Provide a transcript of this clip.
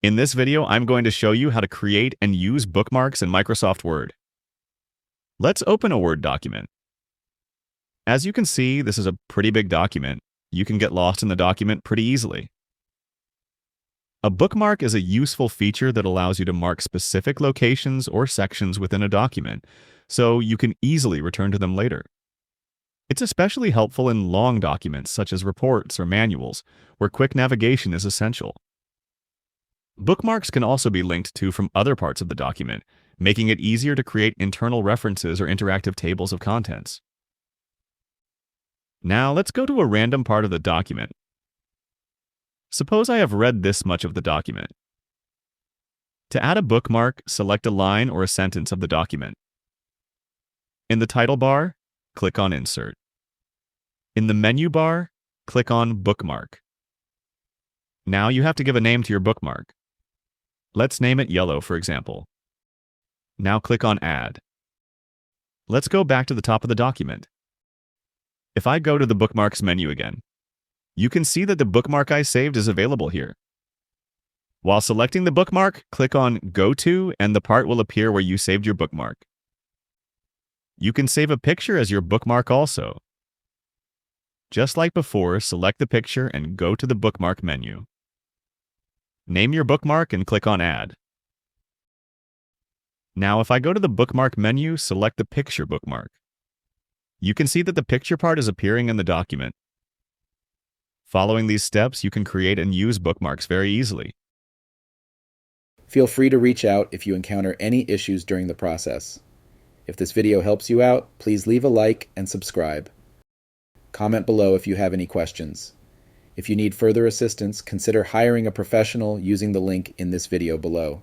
In this video, I'm going to show you how to create and use bookmarks in Microsoft Word. Let's open a Word document. As you can see, this is a pretty big document. You can get lost in the document pretty easily. A bookmark is a useful feature that allows you to mark specific locations or sections within a document, so you can easily return to them later. It's especially helpful in long documents such as reports or manuals, where quick navigation is essential. Bookmarks can also be linked to from other parts of the document, making it easier to create internal references or interactive tables of contents. Now let's go to a random part of the document. Suppose I have read this much of the document. To add a bookmark, select a line or a sentence of the document. In the title bar, click on Insert. In the menu bar, click on Bookmark. Now you have to give a name to your bookmark. Let's name it Yellow, for example. Now click on Add. Let's go back to the top of the document. If I go to the Bookmarks menu again, you can see that the bookmark I saved is available here. While selecting the bookmark, click on Go To and the part will appear where you saved your bookmark. You can save a picture as your bookmark also. Just like before, select the picture and go to the Bookmark menu. Name your bookmark and click on Add. Now if I go to the Bookmark menu, select the Picture bookmark. You can see that the picture part is appearing in the document. Following these steps, you can create and use bookmarks very easily. Feel free to reach out if you encounter any issues during the process. If this video helps you out, please leave a like and subscribe. Comment below if you have any questions. If you need further assistance, consider hiring a professional using the link in this video below.